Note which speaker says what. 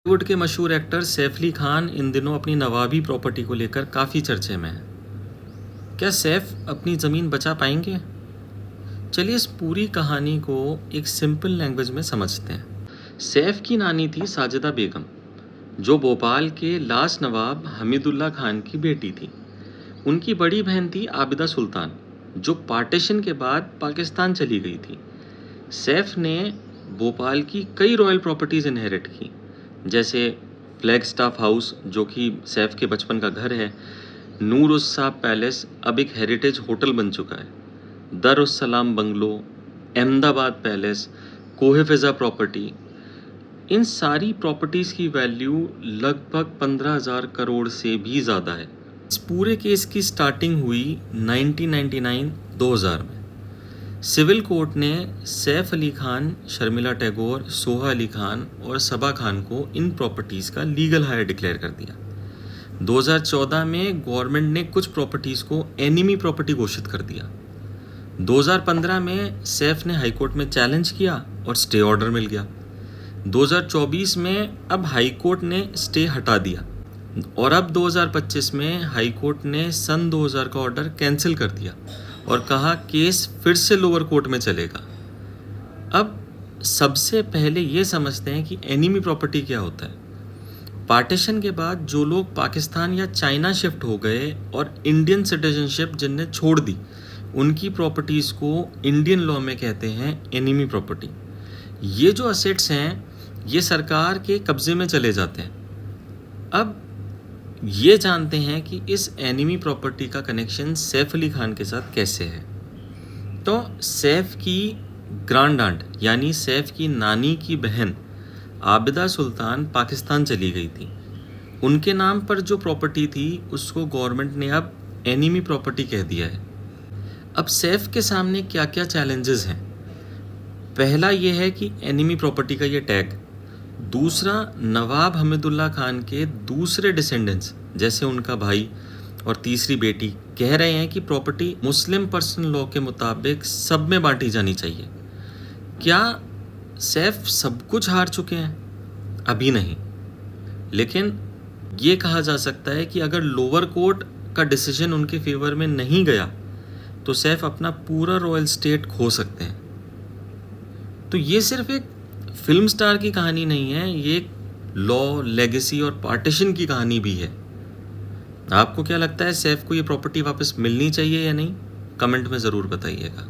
Speaker 1: बॉलीवुड के मशहूर एक्टर सैफ अली खान इन दिनों अपनी नवाबी प्रॉपर्टी को लेकर काफ़ी चर्चे में है। क्या सैफ अपनी ज़मीन बचा पाएंगे? चलिए इस पूरी कहानी को एक सिंपल लैंग्वेज में समझते हैं। सैफ की नानी थी साजिदा बेगम, जो भोपाल के लास्ट नवाब हमीदुल्ला खान की बेटी थी। उनकी बड़ी बहन थी आबिदा सुल्तान, जो पार्टीशन के बाद पाकिस्तान चली गई थी। सैफ ने भोपाल की कई रॉयल प्रॉपर्टीज़ इनहेरिट की, जैसे फ्लैग स्टाफ हाउस, जो कि सैफ के बचपन का घर है। नूर उस साहब पैलेस अब एक हेरिटेज होटल बन चुका है। दर उस सलाम बंगलो, अहमदाबाद पैलेस, कोहे फिजा प्रॉपर्टी, इन सारी प्रॉपर्टीज़ की वैल्यू लगभग 15,000 करोड़ से भी ज़्यादा है। इस पूरे केस की स्टार्टिंग हुई 1999-2000 में। सिविल कोर्ट ने सैफ अली खान, शर्मिला टैगोर, सोहा अली खान और सबा खान को इन प्रॉपर्टीज़ का लीगल हायर डिक्लेयर कर दिया। 2014 में गवर्नमेंट ने कुछ प्रॉपर्टीज़ को एनिमी प्रॉपर्टी घोषित कर दिया। 2015 में सैफ ने हाईकोर्ट में चैलेंज किया और स्टे ऑर्डर मिल गया। 2024 में अब हाईकोर्ट ने स्टे हटा दिया और अब 2025 में हाईकोर्ट ने सन 2000 का ऑर्डर कैंसिल कर दिया और कहा केस फिर से लोअर कोर्ट में चलेगा। अब सबसे पहले ये समझते हैं कि एनिमी प्रॉपर्टी क्या होता है। पार्टीशन के बाद जो लोग पाकिस्तान या चाइना शिफ्ट हो गए और इंडियन सिटीजनशिप जिनने छोड़ दी, उनकी प्रॉपर्टीज़ को इंडियन लॉ में कहते हैं एनिमी प्रॉपर्टी। ये जो असेट्स हैं ये सरकार के कब्जे में चले जाते हैं। अब ये जानते हैं कि इस एनिमी प्रॉपर्टी का कनेक्शन सैफ अली खान के साथ कैसे है। तो सैफ की ग्रैंड आंट यानी सैफ की नानी की बहन आबिदा सुल्तान पाकिस्तान चली गई थी। उनके नाम पर जो प्रॉपर्टी थी उसको गवर्नमेंट ने अब एनिमी प्रॉपर्टी कह दिया है। अब सैफ के सामने क्या क्या चैलेंजेस हैं? पहला ये है कि एनिमी प्रॉपर्टी का ये टैग। दूसरा, नवाब हमीदुल्ला खान के दूसरे डिसेंडेंट्स जैसे उनका भाई और तीसरी बेटी कह रहे हैं कि प्रॉपर्टी मुस्लिम पर्सनल लॉ के मुताबिक सब में बांटी जानी चाहिए। क्या सैफ सब कुछ हार चुके हैं? अभी नहीं, लेकिन ये कहा जा सकता है कि अगर लोअर कोर्ट का डिसीजन उनके फेवर में नहीं गया तो सैफ अपना पूरा रॉयल स्टेट खो सकते हैं। तो ये सिर्फ एक फिल्म स्टार की कहानी नहीं है, ये एक लॉ, लेगेसी और पार्टीशन की कहानी भी है। आपको क्या लगता है, सैफ को ये प्रॉपर्टी वापस मिलनी चाहिए या नहीं? कमेंट में ज़रूर बताइएगा।